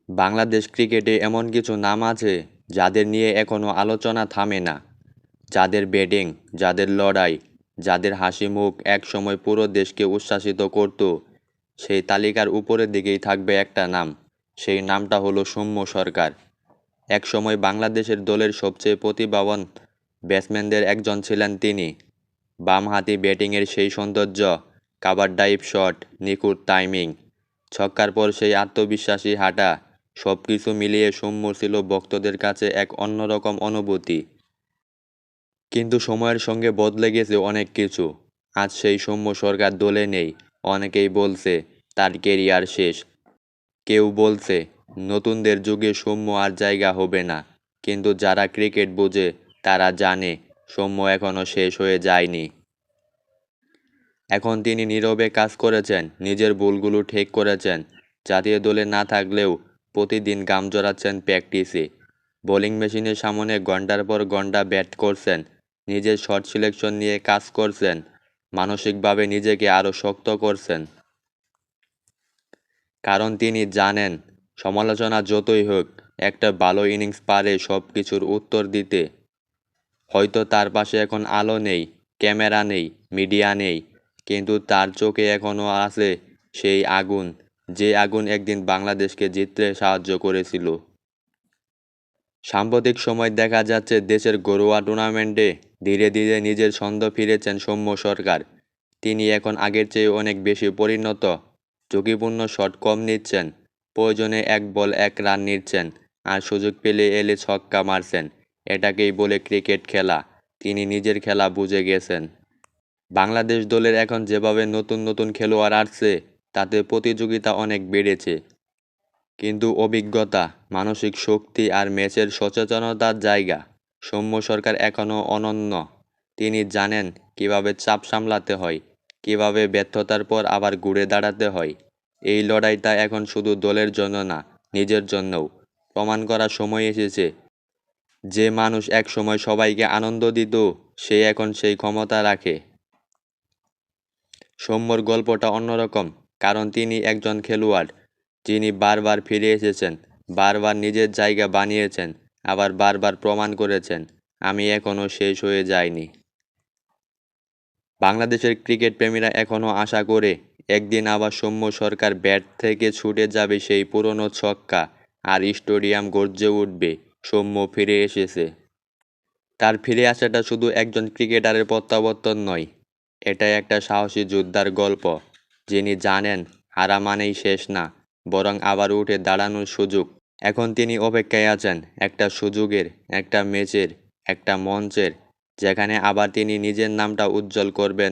বাংলাদেশ ক্রিকেটে এমন কিছু নাম আছে যাদের নিয়ে এখনো আলোচনা থামে না। যাদের ব্যাটিং, যাদের লড়াই, যাদের হাসি মুখ একসময় পুরো দেশকে উচ্ছ্বাসিত করত। সেই তালিকার উপরের দিকেই থাকবে একটা নাম। সেই নামটা হলো সৌম্য সরকার। একসময় বাংলাদেশের দলের সবচেয়ে প্রতিভাবান ব্যাটসম্যানদের একজন ছিলেন তিনি। বামহাতি ব্যাটিংয়ের সেই সৌন্দর্য, কাভার ডাইভ শট, নিখুঁত টাইমিং, ছক্কার পর সেই আত্মবিশ্বাসী হাঁটা, সবকিছু মিলিয়ে সৌম্য ছিল ভক্তদের কাছে এক অন্যরকম অনুভূতি। কিন্তু সময়ের সঙ্গে বদলে গেছে অনেক কিছু। আজ সেই সৌম্য সরকার দলে নেই। অনেকেই বলছে তার কেরিয়ার শেষ। কেউ বলছে নতুনদের যুগে সৌম্য আর জায়গা হবে না। কিন্তু যারা ক্রিকেট বোঝে তারা জানে সৌম্য এখনো শেষ হয়ে যায়নি। এখন তিনি নীরবে কাজ করেছেন, নিজের ভুলগুলো ঠিক করেছেন। জাতীয় দলে না থাকলেও প্রতিদিন ঘাম জড়াচ্ছেন প্র্যাকটিসে। বোলিং মেশিনের সামনে ঘন্টার পর ঘন্টা ব্যাট করছেন, নিজের শট সিলেকশন নিয়ে কাজ করছেন, মানসিকভাবে নিজেকে আরও শক্ত করছেন। কারণ তিনি জানেন সমালোচনা যতই হোক, একটা ভালো ইনিংস পারে সব কিছুর উত্তর দিতে। হয়তো তার পাশে এখন আলো নেই, ক্যামেরা নেই, মিডিয়া নেই, কিন্তু তার চোখে এখনও আছে সেই আগুন, যে আগুন একদিন বাংলাদেশকে জিততে সাহায্য করেছিল। সাম্প্রতিক সময় দেখা যাচ্ছে দেশের ঘরোয়া টুর্নামেন্টে ধীরে ধীরে নিজের ছন্দ ফিরেছেন সৌম্য সরকার। তিনি এখন আগের চেয়ে অনেক বেশি পরিণত, ঝুঁকিপূর্ণ শট কম নিচ্ছেন, প্রয়োজনে এক বল এক রান নিচ্ছেন, আর সুযোগ পেলে এলে ছক্কা মারছেন। এটাকেই বলে ক্রিকেট খেলা। তিনি নিজের খেলা বুঝে গেছেন। বাংলাদেশ দলের এখন যেভাবে নতুন নতুন খেলোয়াড় আসছে, তাতে প্রতিযোগিতা অনেক বেড়েছে। কিন্তু অভিজ্ঞতা, মানসিক শক্তি আর ম্যাচের সচেতনতার জায়গা সৌম্য সরকার এখনও অনন্য। তিনি জানেন কিভাবে চাপ সামলাতে হয়, কিভাবে ব্যর্থতার পর আবার ঘুরে দাঁড়াতে হয়। এই লড়াইটা এখন শুধু দলের জন্য না, নিজের জন্যও। প্রমাণ করার সময় এসেছে যে মানুষ এক সময় সবাইকে আনন্দ দিত, সে এখন সেই ক্ষমতা রাখে। সৌম্যর গল্পটা অন্যরকম, কারণ তিনি একজন খেলোয়াড় যিনি বারবার ফিরে এসেছেন, বারবার নিজের জায়গা বানিয়েছেন, আবার বারবার প্রমাণ করেছেন আমি এখনও শেষ হয়ে যাইনি। বাংলাদেশের ক্রিকেট প্রেমীরা এখনও আশা করে একদিন আবার সৌম্য সরকার ব্যাট থেকে ছুটে যাবে সেই পুরনো ছক্কা, আর স্টেডিয়াম গর্জে উঠবে সৌম্য ফিরে এসেছে। তার ফিরে আসাটা শুধু একজন ক্রিকেটারের প্রত্যাবর্তন নয়, এটা একটা সাহসী যোদ্ধার গল্প, যিনি জানেন হারা মানেই শেষ না, বরং আবার উঠে দাঁড়ানোর সুযোগ। এখন তিনি অপেক্ষায় আছেন একটা সুযোগের, একটা ম্যাচের, একটা মঞ্চের, যেখানে আবার তিনি নিজের নামটা উজ্জ্বল করবেন